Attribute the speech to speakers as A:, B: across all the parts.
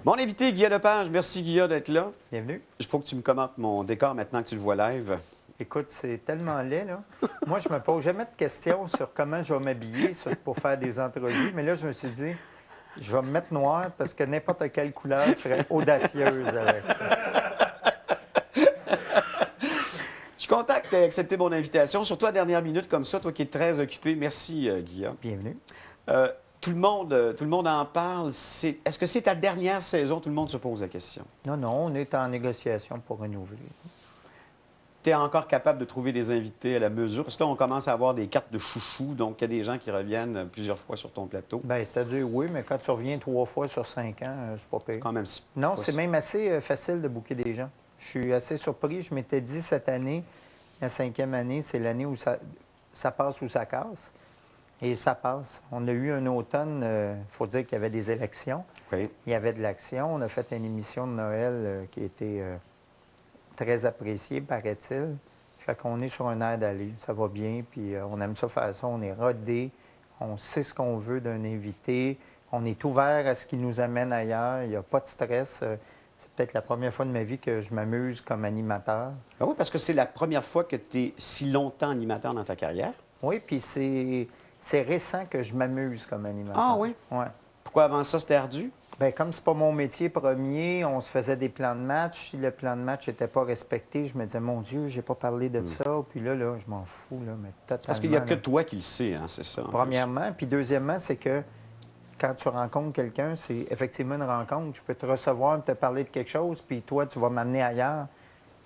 A: Mon invité, Guillaume Lepage. Merci, Guillaume, d'être là.
B: Bienvenue.
A: Il faut que tu me commentes mon décor maintenant que tu le vois live.
B: Écoute, c'est tellement laid, là. Moi, je me pose jamais de questions sur comment je vais m'habiller pour faire des entrevues, mais là, je me suis dit, je vais me mettre noir parce que n'importe quelle couleur serait audacieuse avec ça.
A: Je suis content que tu aies accepté mon invitation, surtout à dernière minute comme ça, toi qui es très occupé. Merci, Guillaume.
B: Bienvenue.
A: Tout le monde en parle. Est-ce que c'est ta dernière saison? Tout le monde se pose la question.
B: Non, non, on est en négociation pour renouveler.
A: Tu es encore capable de trouver des invités à la mesure? Parce que là, on commence à avoir des cartes de chouchou, donc il y a des gens qui reviennent plusieurs fois sur ton plateau.
B: Bien, c'est-à-dire, oui, mais quand tu reviens 3 fois sur 5 ans, c'est pas pire.
A: Quand même,
B: Non, c'est même assez facile de booker des gens. Je suis assez surpris. Je m'étais dit cette année, la 5e année, c'est l'année où ça passe ou ça casse. Et ça passe. On a eu un automne, il faut dire qu'il y avait des élections.
A: Oui.
B: Il y avait de l'action. On a fait une émission de Noël qui a été très appréciée, paraît-il. Fait qu'on est sur un air d'aller. Ça va bien, puis on aime ça faire ça. On est rodé. On sait ce qu'on veut d'un invité. On est ouvert à ce qui nous amène ailleurs. Il n'y a pas de stress. C'est peut-être la première fois de ma vie que je m'amuse comme animateur.
A: Ah oui, parce que c'est la première fois que tu es si longtemps animateur dans ta carrière.
B: Oui, puis c'est récent que je m'amuse comme animateur.
A: Ah oui?
B: Oui.
A: Pourquoi avant ça, c'était ardu?
B: Bien, comme c'est pas mon métier premier, on se faisait des plans de match. Si le plan de match n'était pas respecté, je me disais, mon Dieu, j'ai pas parlé de ça. Puis là, je m'en fous, là, mais totalement.
A: Parce qu'il n'y a que
B: là.
A: toi qui le sais, hein, c'est ça.
B: Premièrement. Puis deuxièmement, c'est que quand tu rencontres quelqu'un, c'est effectivement une rencontre. Je peux te recevoir, te parler de quelque chose, puis toi, tu vas m'amener ailleurs.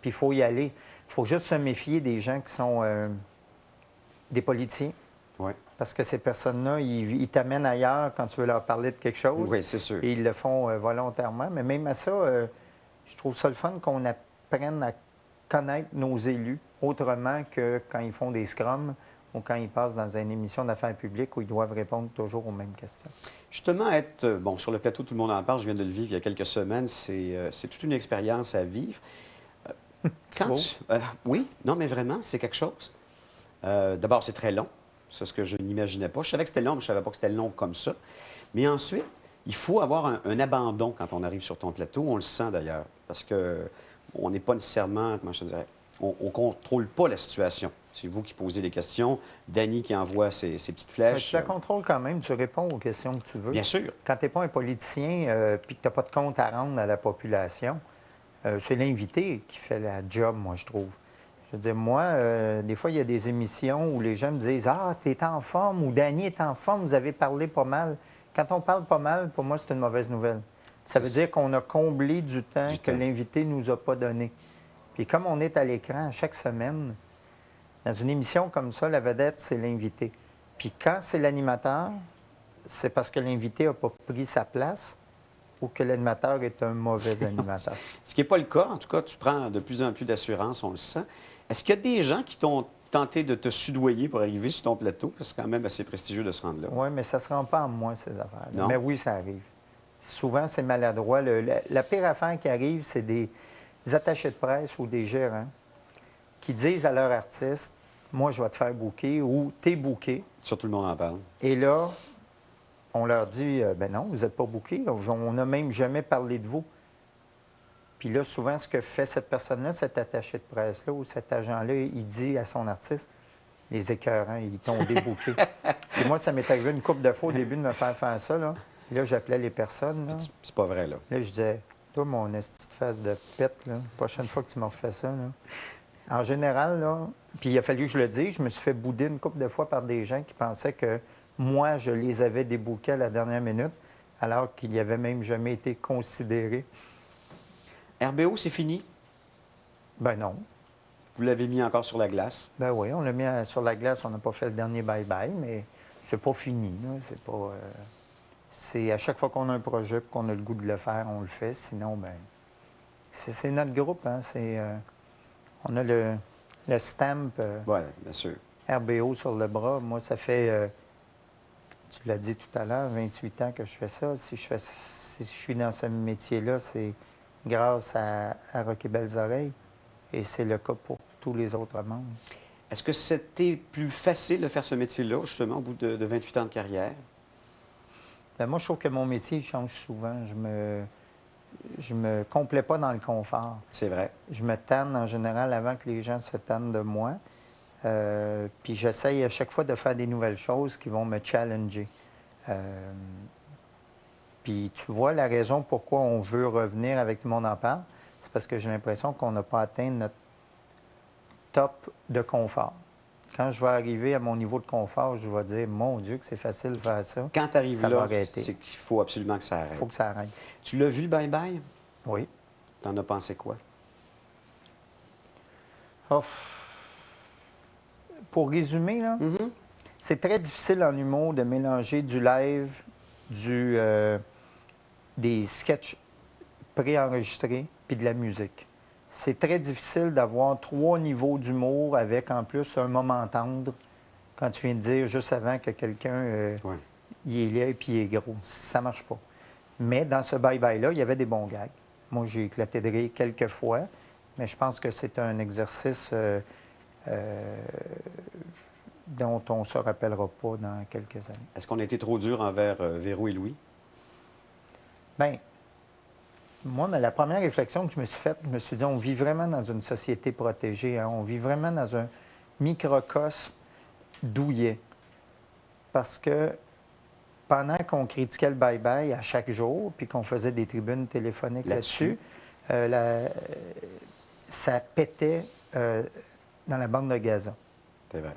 B: Puis il faut y aller. Il faut juste se méfier des gens qui sont des politiciens.
A: Oui.
B: Parce que ces personnes-là, ils t'amènent ailleurs quand tu veux leur parler de quelque chose.
A: Oui, c'est sûr.
B: Et ils le font volontairement. Mais même à ça, je trouve ça le fun qu'on apprenne à connaître nos élus autrement que quand ils font des scrums ou quand ils passent dans une émission d'affaires publiques où ils doivent répondre toujours aux mêmes questions.
A: Justement, bon, sur le plateau, tout le monde en parle, je viens de le vivre il y a quelques semaines, c'est toute une expérience à vivre. Oui, non, mais vraiment, c'est quelque chose. D'abord, c'est très long. C'est ce que je n'imaginais pas. Je savais que c'était long, mais je ne savais pas que c'était long comme ça. Mais ensuite, il faut avoir un abandon quand on arrive sur ton plateau. On le sent d'ailleurs, parce qu'on n'est pas nécessairement, comment je te dirais, on ne contrôle pas la situation. C'est vous qui posez les questions, Danny qui envoie ses petites flèches.
B: Tu la contrôles quand même, tu réponds aux questions que tu veux.
A: Bien sûr.
B: Quand tu n'es pas un politicien puis que tu n'as pas de compte à rendre à la population, c'est l'invité qui fait la job, moi, je trouve. Je veux dire, moi, des fois, il y a des émissions où les gens me disent « Ah, tu es en forme » ou « Danny est en forme, vous avez parlé pas mal ». Quand on parle pas mal, pour moi, c'est une mauvaise nouvelle. Ça veut dire qu'on a comblé du temps que l'invité ne nous a pas donné. Puis comme on est à l'écran chaque semaine, dans une émission comme ça, la vedette, c'est l'invité. Puis quand c'est l'animateur, c'est parce que l'invité n'a pas pris sa place ou que l'animateur est un mauvais animateur.
A: Ce qui n'est pas le cas. En tout cas, tu prends de plus en plus d'assurance, on le sent. Est-ce qu'il y a des gens qui t'ont tenté de te soudoyer pour arriver sur ton plateau? C'est quand même assez prestigieux de se rendre là.
B: Oui, mais ça ne se rend pas en moi, ces affaires.
A: Non?
B: Mais oui, ça arrive. Souvent, c'est maladroit. La pire affaire qui arrive, c'est des attachés de presse ou des gérants qui disent à leur artiste « Moi, je vais te faire booker » ou « T'es booké ».
A: Ça, tout le monde en parle.
B: Et là, on leur dit « Ben non, vous n'êtes pas booké. On n'a même jamais parlé de vous. » Puis là, souvent, ce que fait cette personne-là, cet attaché de presse-là ou cet agent-là, il dit à son artiste, les écœurants, ils t'ont débooké. Puis moi, ça m'est arrivé une couple de fois au début de me faire faire ça. Là, j'appelais les personnes. Là,
A: c'est pas vrai, là.
B: Là, je disais, toi, mon esti de face de pète, la prochaine fois que tu me refais ça, là. En général, là, puis il a fallu que je le dise, je me suis fait bouder une couple de fois par des gens qui pensaient que moi, je les avais débookés à la dernière minute, alors qu'ils n'y avaient même jamais été considérés.
A: RBO, c'est fini?
B: Ben non.
A: Vous l'avez mis encore sur la glace?
B: Ben oui, on l'a mis sur la glace. On n'a pas fait le dernier bye-bye, mais c'est pas fini. C'est pas... c'est à chaque fois qu'on a un projet et qu'on a le goût de le faire, on le fait. Sinon, ben c'est notre groupe. Hein? On a le stamp
A: Oui, bien sûr.
B: RBO sur le bras. Moi, ça fait, tu l'as dit tout à l'heure, 28 ans que je fais ça. Si je suis dans ce métier-là, c'est grâce à Rock et Belles Oreilles. Et c'est le cas pour tous les autres membres.
A: Est-ce que c'était plus facile de faire ce métier-là, justement, au bout de 28 ans de carrière?
B: Ben, moi, je trouve que mon métier il change souvent. Je me complais pas dans le confort.
A: C'est vrai.
B: Je me tanne en général avant que les gens se tannent de moi. Puis j'essaye à chaque fois de faire des nouvelles choses qui vont me challenger. Puis tu vois, la raison pourquoi on veut revenir avec Tout le monde en parle, c'est parce que j'ai l'impression qu'on n'a pas atteint notre top de confort. Quand je vais arriver à mon niveau de confort, je vais dire, mon Dieu, que c'est facile de faire ça.
A: Quand tu arrives
B: Ça va
A: là,
B: arrêter.
A: c'est qu'il faut absolument que ça
B: Il
A: arrête.
B: faut que ça arrête.
A: Tu l'as vu, le bye-bye?
B: Oui.
A: T'en as pensé quoi?
B: Oh. Pour résumer, là, c'est très difficile en humour de mélanger du live, des sketchs préenregistrés puis de la musique. C'est très difficile d'avoir 3 niveaux d'humour avec en plus un moment tendre quand tu viens de dire juste avant que quelqu'un
A: Ouais.
B: il est laid puis il est gros. Ça marche pas. Mais dans ce bye-bye-là, il y avait des bons gags. Moi, j'ai éclaté de rire quelques fois, mais je pense que c'est un exercice dont on ne se rappellera pas dans quelques années.
A: Est-ce qu'on a été trop dur envers Véro et Louis?
B: Bien, moi, la première réflexion que je me suis faite, je me suis dit, on vit vraiment dans une société protégée. Hein? On vit vraiment dans un microcosme douillet. Parce que pendant qu'on critiquait le bye-bye à chaque jour, puis qu'on faisait des tribunes téléphoniques là-dessus, ça pétait dans la bande de gazon.
A: C'est vrai.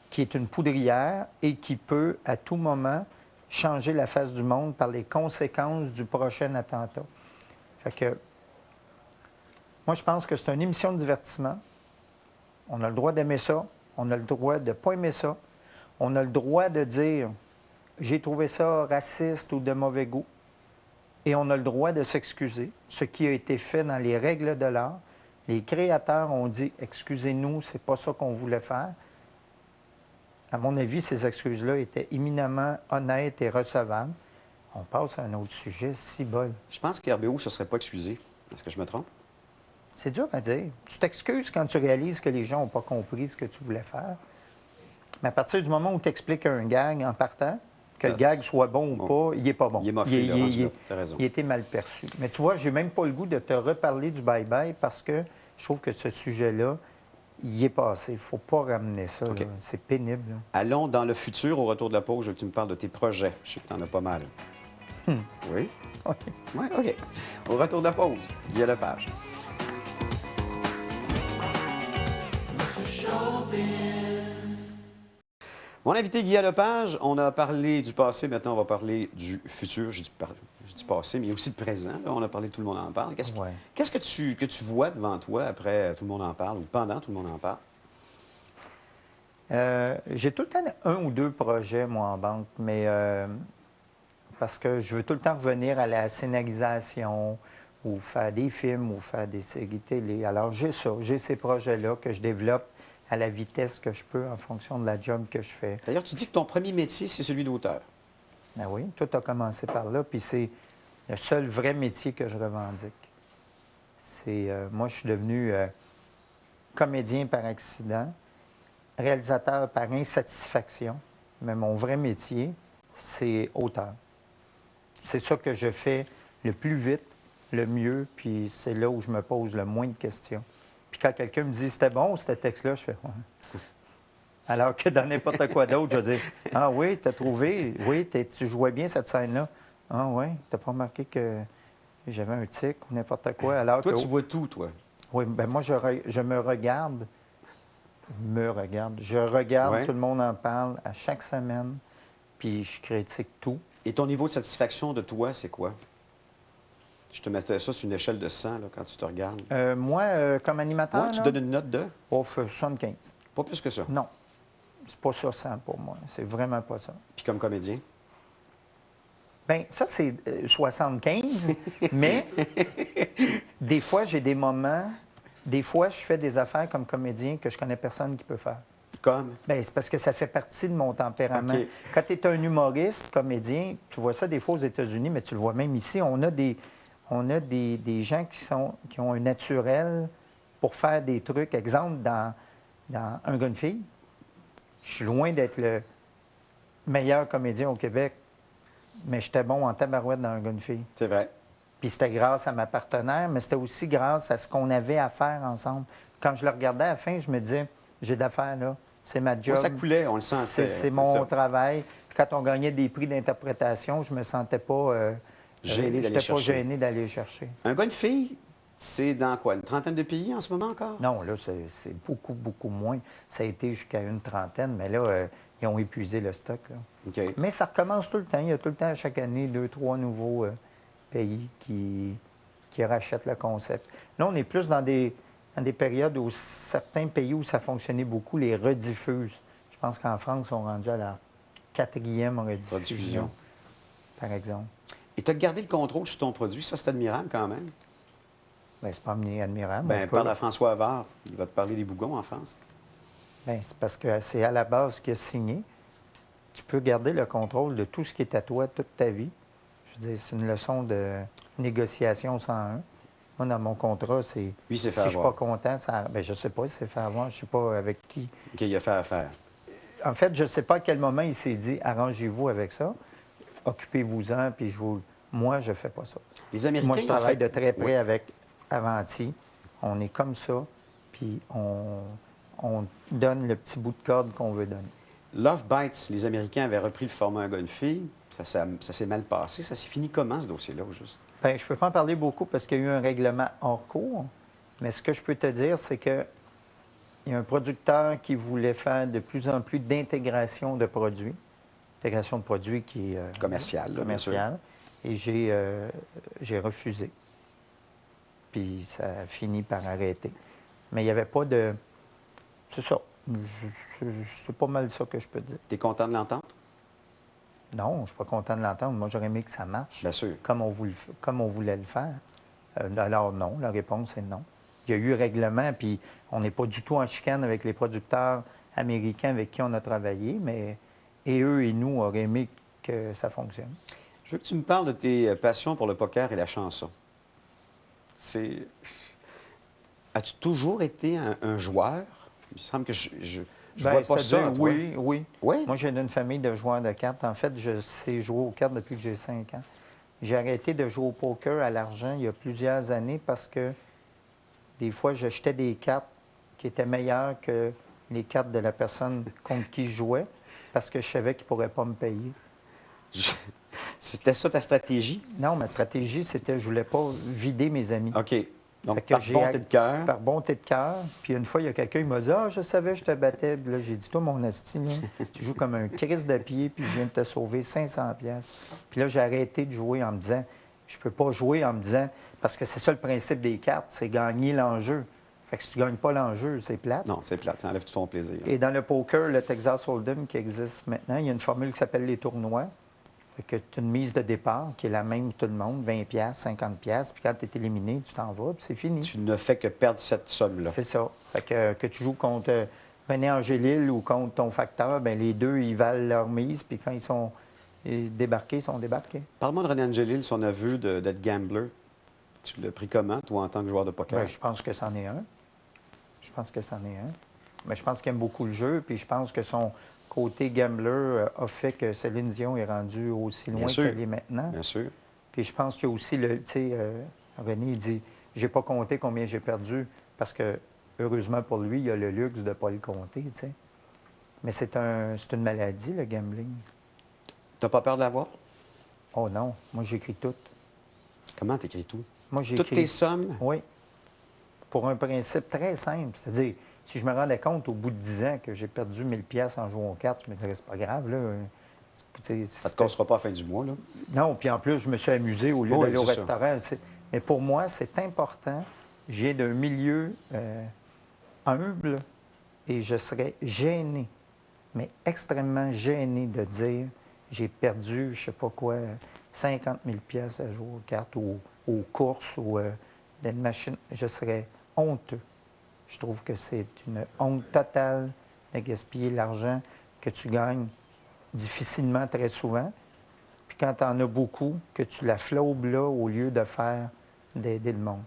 B: Qui est une poudrière et qui peut, à tout moment, changer la face du monde par les conséquences du prochain attentat. Fait que, moi, je pense que c'est une émission de divertissement. On a le droit d'aimer ça. On a le droit de ne pas aimer ça. On a le droit de dire « j'ai trouvé ça raciste ou de mauvais goût ». Et on a le droit de s'excuser, ce qui a été fait dans les règles de l'art. Les créateurs ont dit « excusez-nous, c'est pas ça qu'on voulait faire ». À mon avis, ces excuses-là étaient éminemment honnêtes et recevables. On passe à un autre sujet, si bol.
A: Je pense qu'RBO ne se serait pas excusé. Est-ce que je me trompe?
B: C'est dur à dire. Tu t'excuses quand tu réalises que les gens n'ont pas compris ce que tu voulais faire. Mais à partir du moment où tu expliques un gag en partant, que le gag soit bon ou pas, il n'est pas bon.
A: Il est moffé, tu as raison.
B: Il était mal perçu. Mais tu vois, j'ai même pas le goût de te reparler du bye-bye parce que je trouve que ce sujet-là, il est passé. Il ne faut pas ramener ça.
A: OK.
B: C'est pénible. Là.
A: Allons dans le futur, au retour de la pause, je veux que tu me parles de tes projets. Je sais que tu en as pas mal. Oui?
B: Oui.
A: Oui, OK. Au retour de la pause, Guy Lepage. Mon invité Guy Lepage, on a parlé du passé, maintenant on va parler du futur. J'ai dit passé, mais il y a aussi le présent. Là, on a parlé de Tout le monde en parle. Qu'est-ce que tu vois devant toi après Tout le monde en parle ou pendant Tout le monde en parle?
B: J'ai tout le temps 1 ou 2 projets, moi, en banque, mais parce que je veux tout le temps revenir à la scénarisation ou faire des films ou faire des séries télé. Alors, j'ai ça, j'ai ces projets-là que je développe à la vitesse que je peux en fonction de la job que je fais.
A: D'ailleurs, tu dis que ton premier métier, c'est celui d'auteur.
B: Ben oui, tout a commencé par là, puis c'est le seul vrai métier que je revendique. Moi, je suis devenu comédien par accident, réalisateur par insatisfaction, mais mon vrai métier, c'est auteur. C'est ça que je fais le plus vite, le mieux, puis c'est là où je me pose le moins de questions. Puis quand quelqu'un me dit « c'était bon, ce texte-là », je fais « ouais ». Alors que dans n'importe quoi d'autre, je vais dire « ah oui, t'as trouvé, oui, tu jouais bien cette scène-là. Ah oui, t'as pas remarqué que j'avais un tic ou n'importe quoi. » Alors
A: Toi,
B: que,
A: tu vois tout, toi.
B: Oui, bien moi, je me regarde. Je regarde,
A: Ouais.
B: Tout le monde en parle à chaque semaine, puis je critique tout.
A: Et ton niveau de satisfaction de toi, c'est quoi? Je te mettais ça sur une échelle de 100 là, quand tu te regardes.
B: Moi, comme animateur,
A: Moi, tu
B: là,
A: donnes une note de?
B: 75.
A: Pas plus que ça.
B: Non, c'est pas ça 100 pour moi. C'est vraiment pas ça.
A: Puis comme comédien?
B: Bien, ça, c'est 75, mais des fois, j'ai des moments... Des fois, je fais des affaires comme comédien que je connais personne qui peut faire.
A: Comme?
B: Bien, c'est parce que ça fait partie de mon tempérament.
A: OK.
B: Quand tu es un humoriste, comédien, tu vois ça des fois aux États-Unis, mais tu le vois même ici, on a des gens qui ont un naturel pour faire des trucs. Exemple, dans Un gars, une fille, je suis loin d'être le meilleur comédien au Québec. mais j'étais bon en tabarouette dans un gars de fille.
A: C'est vrai.
B: Puis c'était grâce à ma partenaire, mais c'était aussi grâce à ce qu'on avait à faire ensemble. Quand je le regardais à la fin, je me disais, j'ai d'affaires là, c'est ma job.
A: Ouais, ça coulait, on le sentait.
B: C'est mon
A: ça.
B: travail. Puis quand on gagnait des prix d'interprétation, je me sentais pas...
A: Gêné d'aller
B: j'étais pas
A: chercher.
B: gêné d'aller chercher.
A: Un gars, une fille, c'est dans quoi? Une trentaine de pays en ce moment encore?
B: Non, là, c'est beaucoup, beaucoup moins. Ça a été jusqu'à une trentaine, mais là, ils ont épuisé le stock. Là.
A: OK.
B: Mais ça recommence tout le temps. Il y a tout le temps, chaque année, 2, 3 nouveaux pays qui rachètent le concept. Là, on est plus dans des périodes où certains pays où ça fonctionnait beaucoup, les rediffusent. Je pense qu'en France, ils sont rendus à la 4e rediffusion,
A: Rediffusion.
B: par exemple.
A: Et tu as gardé le contrôle sur ton produit, ça, c'est admirable quand même.
B: Bien, c'est pas admirable.
A: Ben,
B: on peut-
A: parle à François Havard, il va te parler des bougons en France.
B: Bien, c'est parce que c'est à la base qu'il a signé. Tu peux garder le contrôle de tout ce qui est à toi toute ta vie. Je veux dire, c'est une leçon de négociation 101. Moi, dans mon contrat, c'est
A: Lui, il s'est
B: si
A: fait
B: je suis pas
A: avoir.
B: content, ça... Bien, je ne sais pas si c'est fait avoir, je ne sais pas avec qui.
A: OK, il a fait affaire.
B: En fait, je ne sais pas à quel moment il s'est dit arrangez-vous avec ça, occupez-vous-en, puis moi, je ne fais pas ça.
A: Les Américains,
B: Moi, je
A: en
B: travaille
A: fait-
B: de très près
A: Oui.
B: avec Avanti. On est comme ça, puis on donne le petit bout de corde qu'on veut donner.
A: Love Bites, les Américains avaient repris le format un gars, une fille. Ça s'est mal passé. Ça s'est fini comment, ce dossier-là, au juste?
B: Bien, je ne peux pas en parler beaucoup parce qu'il y a eu un règlement hors cours, mais ce que je peux te dire, c'est qu'il y a un producteur qui voulait faire de plus en plus d'intégration de produits. Intégration de produits qui est
A: Commercial, là, bien sûr.
B: commercial. Et j'ai refusé. Puis ça a fini par arrêter. Mais il n'y avait pas de... C'est ça. C'est pas mal ça que je peux dire.
A: Tu es content de l'entente?
B: Non, je ne suis pas content de l'entendre. Moi, j'aurais aimé que ça marche
A: Bien sûr.
B: comme on voulait le faire. Alors non, la réponse est non. Il y a eu règlement, puis on n'est pas du tout en chicane avec les producteurs américains avec qui on a travaillé, mais et eux et nous auraient aimé que ça fonctionne.
A: Je veux que tu me parles de tes passions pour le poker et la chanson. C'est... As-tu toujours été un joueur? Il me semble que je
B: Bien,
A: vois pas ça
B: c'est-à-dire,
A: en toi.
B: oui, oui.
A: Oui?
B: Moi, j'ai d'une famille de joueurs de cartes. En fait, je sais jouer aux cartes depuis que j'ai 5 ans. J'ai arrêté de jouer au poker à l'argent il y a plusieurs années parce que des fois, j'achetais des cartes qui étaient meilleures que les cartes de la personne contre qui je jouais parce que je savais qu'il ne pourrait pas me payer.
A: C'était ça ta stratégie?
B: Non, ma stratégie, c'était je ne voulais pas vider mes amis.
A: OK. Donc,
B: Fait que
A: par
B: j'ai
A: bonté de cœur.
B: Par bonté de cœur. Puis une fois, il y a quelqu'un qui m'a dit ah, je savais, je te battais. Puis là, j'ai dit toi, mon asti, là, tu joues comme un Christ de pied, puis je viens de te sauver 500$. Puis là, j'ai arrêté de jouer en me disant je peux pas jouer en me disant parce que c'est ça le principe des cartes, c'est gagner l'enjeu. Fait que si tu gagnes pas l'enjeu, c'est plate.
A: Non, c'est plate. Ça enlève tout ton plaisir.
B: Et dans le poker, le Texas Hold'em qui existe maintenant, il y a une formule qui s'appelle les tournois. Fait que tu as une mise de départ qui est la même pour tout le monde, 20$, 50$. Puis quand tu es éliminé, tu t'en vas, puis c'est fini.
A: Tu ne fais que perdre cette somme-là.
B: C'est ça. Fait que tu joues contre René Angélil ou contre ton facteur, bien, les deux, ils valent leur mise. Puis quand ils sont débarqués, ils sont débarqués.
A: Parle-moi de René Angélil, son aveu d'être gambler. Tu l'as pris comment, toi, en tant que joueur de poker?
B: Bien, je pense que c'en est un. Je pense que c'en est un. Mais je pense qu'il aime beaucoup le jeu, puis je pense que son côté gambler a fait que Céline Dion est rendue aussi loin
A: sûr.
B: qu'elle est maintenant.
A: Bien sûr.
B: Puis je pense qu'il y a aussi tu sais, René, il dit, j'ai pas compté combien j'ai perdu, parce que, heureusement pour lui, il a le luxe de ne pas le compter, tu sais. Mais c'est une maladie, le gambling.
A: T'as pas peur de l'avoir?
B: Oh non, moi j'écris tout.
A: Comment t'écris tout?
B: Moi
A: Toutes
B: j'écris...
A: tes sommes?
B: Oui. Pour un principe très simple. C'est-à-dire, si je me rendais compte au bout de 10 ans que j'ai perdu 1000$ en jouant aux cartes, je me dirais, c'est pas grave, là.
A: Ça ne te cassera pas à la fin du mois, là.
B: Non, puis en plus, je me suis amusé au lieu
A: Oui,
B: d'aller au
A: c'est ça.
B: restaurant. Mais pour moi, c'est important. Je viens d'un milieu humble et je serais gêné, mais extrêmement gêné de dire j'ai perdu, je sais pas quoi, 50 000$ à jouer aux cartes ou aux courses ou d'une machine. Je serais honteux. Je trouve que c'est une honte totale de gaspiller l'argent que tu gagnes difficilement très souvent. Puis quand tu en as beaucoup, que tu la flaubes là au lieu de faire d'aider le monde.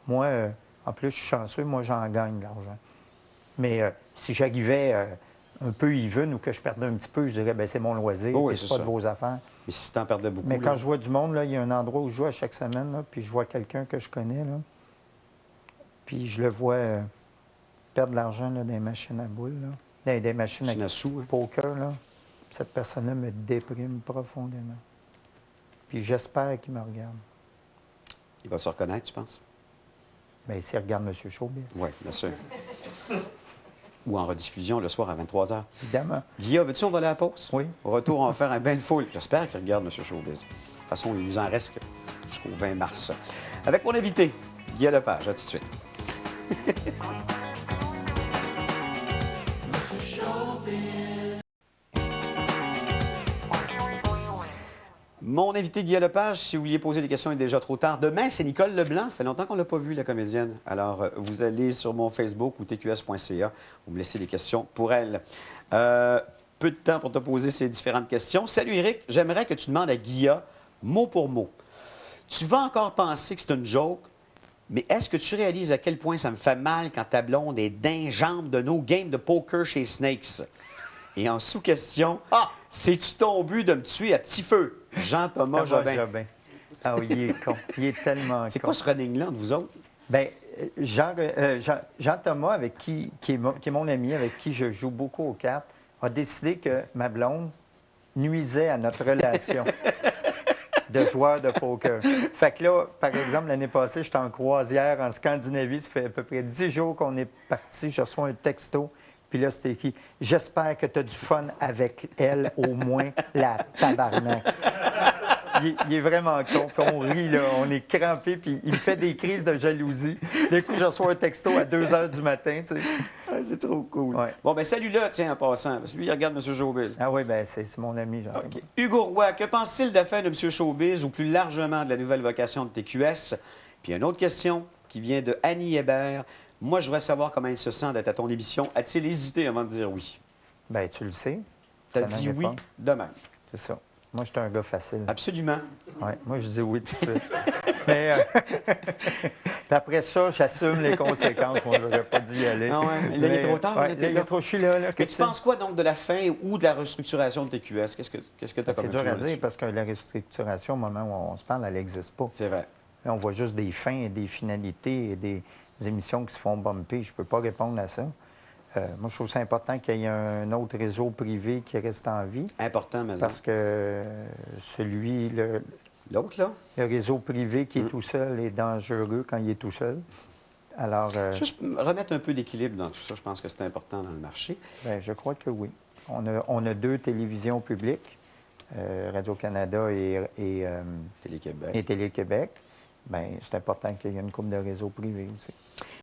B: Moi, en plus, je suis chanceux, moi, j'en gagne de l'argent. Mais si j'arrivais un peu even ou que je perdais un petit peu, je dirais, bien, c'est mon loisir,
A: Oh oui,
B: et c'est
A: c'est
B: pas
A: ça.
B: de vos affaires.
A: Mais si tu en perdais beaucoup...
B: Mais
A: là,
B: quand je vois du monde, là, il y a un endroit où je joue à chaque semaine, là, puis je vois quelqu'un que je connais, là, puis je le vois perdre de l'argent là, dans les machines à boules, là, dans des machines
A: machine
B: à
A: à sous, hein.
B: poker, là. Cette personne-là me déprime profondément. Puis j'espère qu'il me regarde.
A: Il va se reconnaître, tu penses?
B: Bien, s'il regarde M. Showbiz,
A: Oui, bien sûr. Ou en rediffusion le soir à 23 h.
B: évidemment.
A: Guillaume, veux-tu on va aller à la pause?
B: Oui.
A: Au retour, on va faire un bain de foule. J'espère qu'il regarde M. Showbiz. De toute façon, il nous en reste jusqu'au 20 mars. Avec mon invité, Guillaume Lepage. À tout de suite. Mon invité Guillaume Lepage, si vous vouliez poser des questions, il est déjà trop tard. Demain, c'est Nicole Leblanc. Ça fait longtemps qu'on ne l'a pas vue, la comédienne. Alors, vous allez sur mon Facebook ou tqs.ca. Vous me laissez des questions pour elle. Peu de temps pour te poser ces différentes questions. Salut Eric, j'aimerais que tu demandes à Guilla, mot pour mot. Tu vas encore penser que c'est une joke, mais est-ce que tu réalises à quel point ça me fait mal quand ta blonde est d'injambe de nos games de poker chez Snakes? Et en sous-question, c'est-tu ton but de me tuer à petit feu? Jean-Thomas Jobin.
B: Ah oui, il est con. Il est tellement con.
A: C'est quoi ce running-là entre vous autres?
B: Bien, Jean-Thomas, qui est mon ami, avec qui je joue beaucoup aux cartes, a décidé que ma blonde nuisait à notre relation de joueur de poker. Fait que là, par exemple, l'année passée, j'étais en croisière en Scandinavie. Ça fait à peu près 10 jours qu'on est parti. Je reçois un texto. Puis là, c'était écrit « J'espère que tu as du fun avec elle, au moins, la tabarnak. » Il est vraiment con, puis on rit, là, on est crampé, puis il me fait des crises de jalousie. D'un coup, je reçois un texto à 2 h du matin, tu sais.
A: Ah, c'est trop cool.
B: Ouais.
A: Bon, ben salut-le, tiens, en passant, parce que lui, il regarde M. Showbiz.
B: Ah oui, bien, c'est mon ami, Jean.
A: OK. Hugo Roy, que pense-t-il de la fin de M. Showbiz ou plus largement de la nouvelle vocation de TQS? Puis une autre question qui vient de Annie Hébert. Moi, je voudrais savoir comment il se sent d'être à ton émission. A-t-il hésité avant de dire oui?
B: Bien, tu le sais.
A: Tu as dit oui de même.
B: C'est ça. Moi, je suis un gars facile.
A: Absolument.
B: Ouais, moi, je dis oui tout de suite. Mais puis après ça, j'assume les conséquences. Moi, je n'aurais pas dû y aller.
A: Ah ouais. Là, il est trop tard.
B: Ouais, là, il est trop, je suis là.
A: Mais tu penses quoi, donc, de la fin ou de la restructuration de TQS? Qu'est-ce que tu as comme
B: C'est dur à
A: opinion
B: dire parce que la restructuration, au moment où on se parle, elle n'existe pas.
A: C'est vrai.
B: Là, on voit juste des fins et des finalités et des émissions qui se font bumper. Je ne peux pas répondre à ça. Moi, je trouve ça important qu'il y ait un autre réseau privé qui reste en vie.
A: Important, mais
B: Parce que
A: l'autre, là?
B: Le réseau privé qui est tout seul est dangereux quand il est tout seul. Alors...
A: Juste remettre un peu d'équilibre dans tout ça, je pense que c'est important dans le marché.
B: Bien, je crois que oui. On a 2 télévisions publiques, Radio-Canada et
A: Télé-Québec.
B: Et Télé-Québec. Bien, c'est important qu'il y ait une couple de réseaux privés aussi.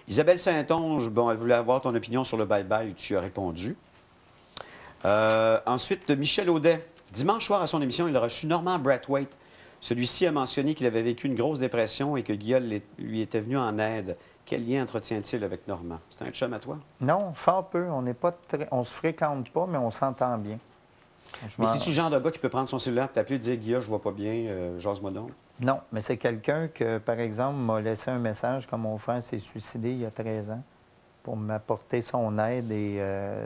A: Isabelle Saint-Onge, bon, elle voulait avoir ton opinion sur le bye-bye, tu as répondu. Ensuite, Michel Audet. Dimanche soir à son émission, il a reçu Normand Brathwaite. Celui-ci a mentionné qu'il avait vécu une grosse dépression et que Guillaume lui était venu en aide. Quel lien entretient-il avec Normand? C'est un chum à toi?
B: Non, fort peu. On se fréquente pas, mais on s'entend bien.
A: Mais c'est-tu le genre de gars qui peut prendre son cellulaire, t'appeler et dire « Guillaume, je vois pas bien, jase-moi donc ».
B: Non, mais c'est quelqu'un que, par exemple, m'a laissé un message quand mon frère s'est suicidé il y a 13 ans pour m'apporter son aide et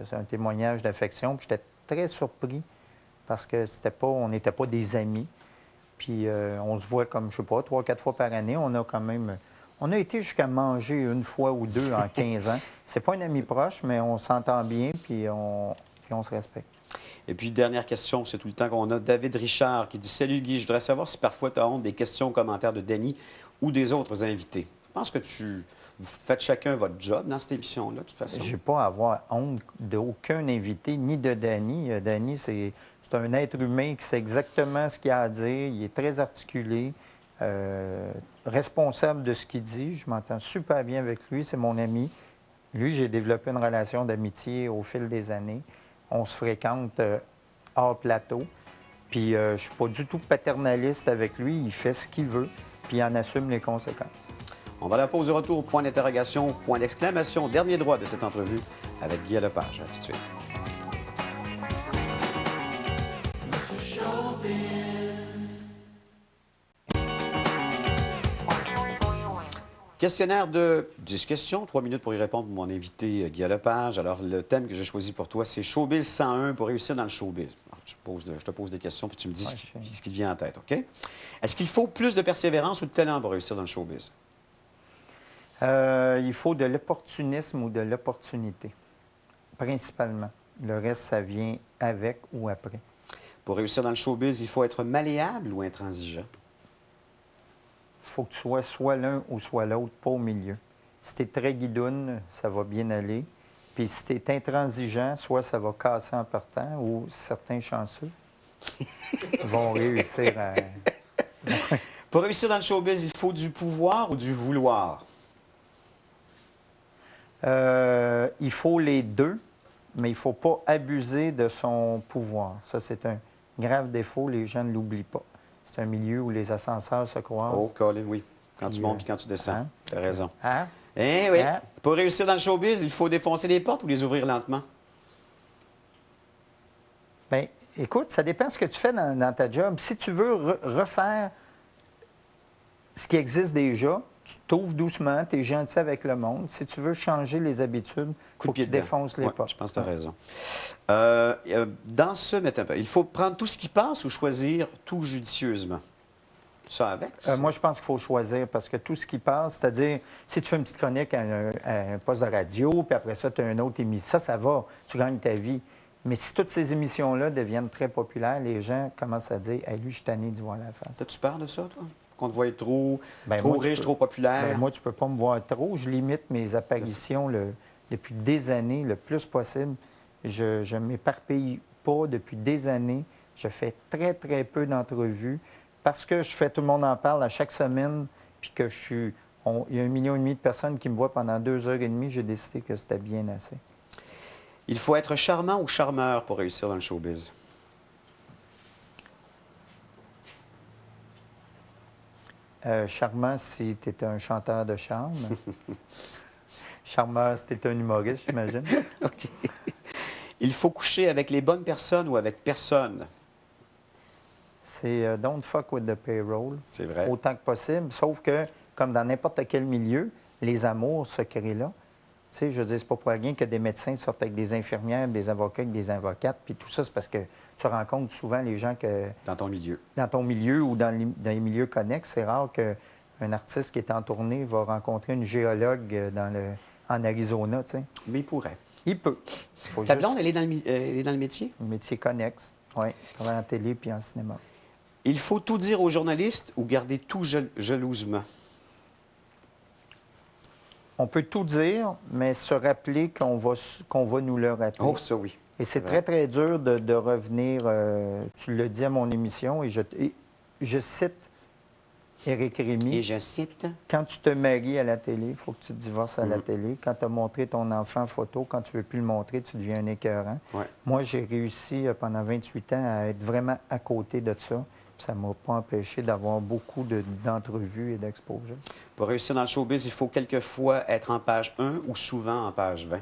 B: c'est un témoignage d'affection. Puis j'étais très surpris parce que on n'était pas des amis. Puis on se voit comme, je sais pas, 3 ou 4 fois par année. On a été jusqu'à manger une fois ou deux en 15 ans. C'est pas un ami proche, mais on s'entend bien puis on se respecte. Et
A: puis, dernière question, c'est tout le temps qu'on a. David Richard qui dit « Salut Guy, je voudrais savoir si parfois tu as honte des questions ou commentaires de Danny ou des autres invités. » Je pense que vous faites chacun votre job dans cette émission-là, de toute façon.
B: Je n'ai pas à avoir honte d'aucun invité, ni de Danny. Danny, c'est un être humain qui sait exactement ce qu'il a à dire. Il est très articulé, responsable de ce qu'il dit. Je m'entends super bien avec lui. C'est mon ami. Lui, j'ai développé une relation d'amitié au fil des années. On se fréquente hors plateau. Puis je ne suis pas du tout paternaliste avec lui. Il fait ce qu'il veut, puis il en assume les conséquences. On va à la pause de retour. Point d'interrogation, point d'exclamation. Dernier droit de cette entrevue avec Guy Lepage. À tout de suite. Questionnaire de 10 questions, 3 minutes pour y répondre pour mon invité Guy Lepage. Alors, le thème que j'ai choisi pour toi, c'est Showbiz 101 pour réussir dans le showbiz. Alors,
A: Je te pose des questions, puis tu me dis
B: Ouais,
A: ce qui te vient en tête, OK? Est-ce qu'il faut plus de persévérance ou de talent pour réussir dans le showbiz?
B: Il faut de l'opportunisme ou de l'opportunité, principalement. Le reste, ça vient avec ou après.
A: Pour réussir dans le showbiz, il faut être malléable ou intransigeant?
B: Il faut que tu sois soit l'un ou soit l'autre, pas au milieu. Si tu es très guidoune, ça va bien aller. Puis si tu es intransigeant, soit ça va casser en partant, ou certains chanceux vont réussir à...
A: Pour réussir dans le showbiz, il faut du pouvoir ou du vouloir?
B: Il faut les deux, mais il ne faut pas abuser de son pouvoir. Ça, c'est un grave défaut. Les gens ne l'oublient pas. C'est un milieu où les ascenseurs se croisent.
A: Oh, Colin, oui. Quand tu
B: Puis,
A: montes puis quand tu descends.
B: hein?
A: Tu as raison.
B: Hein?
A: Eh oui.
B: Hein?
A: Pour réussir dans le showbiz, il faut défoncer les portes ou les ouvrir lentement?
B: Bien, écoute, ça dépend de ce que tu fais dans ta job. Si tu veux refaire ce qui existe déjà, tu t'ouvres doucement, tu es gentil avec le monde. Si tu veux changer les habitudes, il faut que tu défonces les portes.
A: Je pense que tu as raison. Dans ce, il faut prendre tout ce qui passe ou choisir tout judicieusement? Ça avec?
B: Moi, je pense qu'il faut choisir parce que tout ce qui passe, c'est-à-dire, si tu fais une petite chronique à un poste de radio, puis après ça, tu as une autre émission, ça va, tu gagnes ta vie. Mais si toutes ces émissions-là deviennent très populaires, les gens commencent à dire « Hey, lui, je suis tanné d'y voir la face. »
A: As-tu peur de ça, toi? Qu'on te voie trop,
B: Ben,
A: trop
B: moi,
A: riche, trop populaire?
B: Ben, moi, tu peux pas me voir trop. Je limite mes apparitions depuis des années, le plus possible. Je ne m'éparpille pas depuis des années. Je fais très, très peu d'entrevues parce que je fais Tout le monde en parle à chaque semaine, puis que il y a 1,5 million de personnes qui me voient pendant 2 heures et demie. J'ai décidé que c'était bien assez.
A: Il faut être charmant ou charmeur pour réussir dans le showbiz?
B: Charmant si tu es un chanteur de charme. Charmeur si tu es un humoriste, j'imagine.
A: OK. Il faut coucher avec les bonnes personnes ou avec personne?
B: C'est don't fuck with the payroll.
A: C'est vrai.
B: Autant que possible. Sauf que, comme dans n'importe quel milieu, les amours se créent là. Tu sais, je veux dire, c'est pas pour rien que des médecins sortent avec des infirmières, des avocats avec des avocates. Puis tout ça, c'est parce que tu rencontres souvent les gens que...
A: Dans ton milieu.
B: Dans ton milieu ou dans les milieux connexes, c'est rare qu'un artiste qui est en tournée va rencontrer une géologue en Arizona, tu sais.
A: Mais il pourrait.
B: Il peut.
A: Ta blonde, elle est dans le métier?
B: Un métier connexe, oui. Travaille en télé puis en cinéma.
A: Il faut tout dire aux journalistes ou garder tout jalousement?
B: On peut tout dire, mais se rappeler qu'on va nous le rappeler.
A: Oh, ça oui.
B: Et c'est très, très dur de revenir. Tu l'as dit à mon émission, et je cite Éric Rémy.
A: Et je cite.
B: Quand tu te maries à la télé, il faut que tu te divorces à la télé. Quand tu as montré ton enfant en photo, quand tu ne veux plus le montrer, tu deviens un écœurant.
A: Ouais.
B: Moi, j'ai réussi pendant 28 ans à être vraiment à côté de ça. Puis ça ne m'a pas empêché d'avoir beaucoup d'entrevues et d'exposures.
A: Pour réussir dans le showbiz, il faut quelquefois être en page 1 ou souvent en page 20.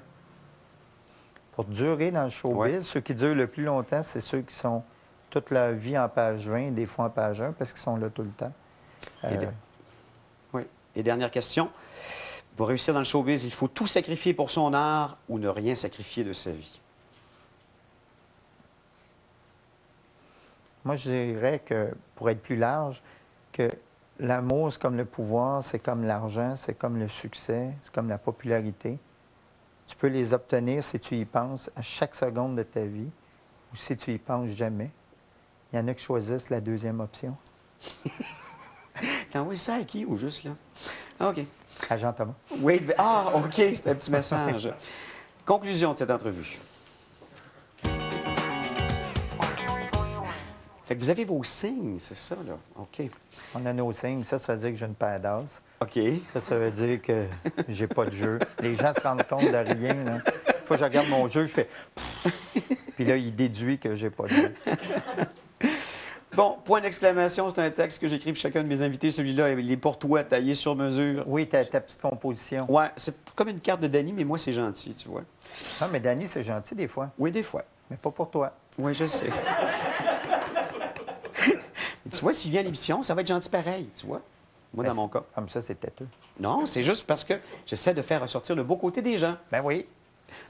B: Pour durer dans le showbiz, ceux qui durent le plus longtemps, c'est ceux qui sont toute leur vie en page 20, des fois en page 1, parce qu'ils sont là tout le temps.
A: Oui. Et dernière question. Pour réussir dans le showbiz, il faut tout sacrifier pour son art ou ne rien sacrifier de sa vie?
B: Moi, je dirais que, pour être plus large, que l'amour, c'est comme le pouvoir, c'est comme l'argent, c'est comme le succès, c'est comme la popularité. Tu peux les obtenir si tu y penses à chaque seconde de ta vie ou si tu y penses jamais. Il y en a qui choisissent la deuxième option.
A: T'as envoyé ça à qui ou juste là? Ah, OK.
B: À Jean Thomas.
A: Oui, OK, c'est un petit message. Conclusion de cette entrevue. Fait que vous avez vos signes, c'est ça, là? OK.
B: On a nos signes. Ça veut dire que j'ai une paire d'as.
A: OK.
B: Ça veut dire que j'ai pas de jeu. Les gens se rendent compte de rien. Là. Une fois que je regarde mon jeu, je fais... Puis là, il déduit que j'ai pas de jeu.
A: Bon, point d'exclamation, c'est un texte que j'écris pour chacun de mes invités. Celui-là, il est pour toi, taillé sur mesure.
B: Oui, ta petite composition.
A: Ouais, c'est comme une carte de Danny, mais moi, c'est gentil, tu vois.
B: Ah, mais Danny, c'est gentil des fois.
A: Oui, des fois.
B: Mais pas pour toi.
A: Oui, je sais. Et tu vois, s'il vient à l'émission, ça va être gentil pareil, tu vois. Moi, dans mon cas.
B: Comme ça, c'est têteux.
A: Non, c'est juste parce que j'essaie de faire ressortir le beau côté des gens.
B: Ben oui.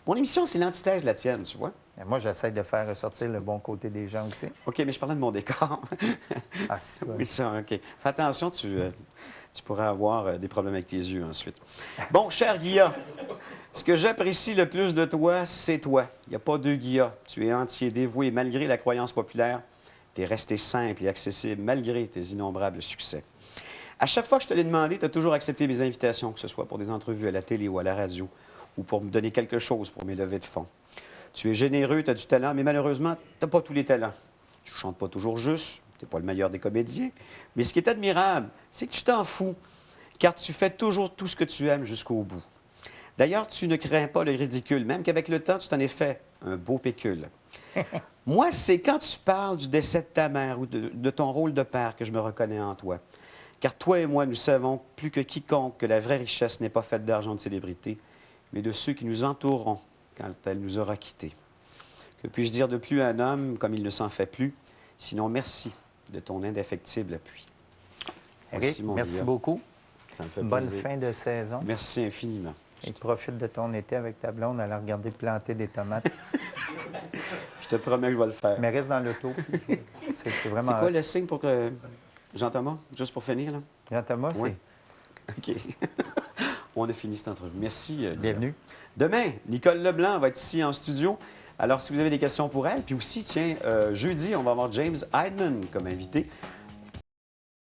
A: Mon émission, c'est l'antithèse de la tienne, tu vois.
B: Moi, j'essaie de faire ressortir le bon côté des gens aussi.
A: OK, mais je parlais de mon décor.
B: Ah, si, ouais.
A: Oui, ça, OK. Fais attention, tu pourrais avoir des problèmes avec tes yeux ensuite. Bon, cher Guilla, ce que j'apprécie le plus de toi, c'est toi. Il n'y a pas deux Guilla. Tu es entier, dévoué, malgré la croyance populaire. Tu es resté simple et accessible, malgré tes innombrables succès. À chaque fois que je te l'ai demandé, tu as toujours accepté mes invitations, que ce soit pour des entrevues à la télé ou à la radio, ou pour me donner quelque chose pour mes levées de fonds. Tu es généreux, tu as du talent, mais malheureusement, tu n'as pas tous les talents. Tu ne chantes pas toujours juste, tu n'es pas le meilleur des comédiens. Mais ce qui est admirable, c'est que tu t'en fous, car tu fais toujours tout ce que tu aimes jusqu'au bout. D'ailleurs, tu ne crains pas le ridicule, même qu'avec le temps, tu t'en es fait un beau pécule. Moi, c'est quand tu parles du décès de ta mère ou de ton rôle de père que je me reconnais en toi. Car toi et moi, nous savons plus que quiconque que la vraie richesse n'est pas faite d'argent de célébrité, mais de ceux qui nous entoureront quand elle nous aura quittés. Que puis-je dire de plus à un homme comme il ne s'en fait plus, sinon merci de ton indéfectible appui.
B: Eric, merci
A: Guilla.
B: beaucoup.
A: Ça me fait
B: Bonne
A: plaisir.
B: fin de saison.
A: Merci infiniment.
B: Et profite de ton été avec ta blonde à la regarder planter des tomates.
A: Je te promets que je vais le faire.
B: Mais reste dans l'auto. C'est vraiment...
A: C'est quoi le signe pour que... Jean-Thomas, juste pour finir, là?
B: Jean-Thomas,
A: Oui. OK. On a fini cette entrevue. Merci. Guilla.
B: bienvenue.
A: Demain, Nicole Leblanc va être ici en studio. Alors, si vous avez des questions pour elle, puis aussi, tiens, jeudi, on va avoir James Heidman comme invité.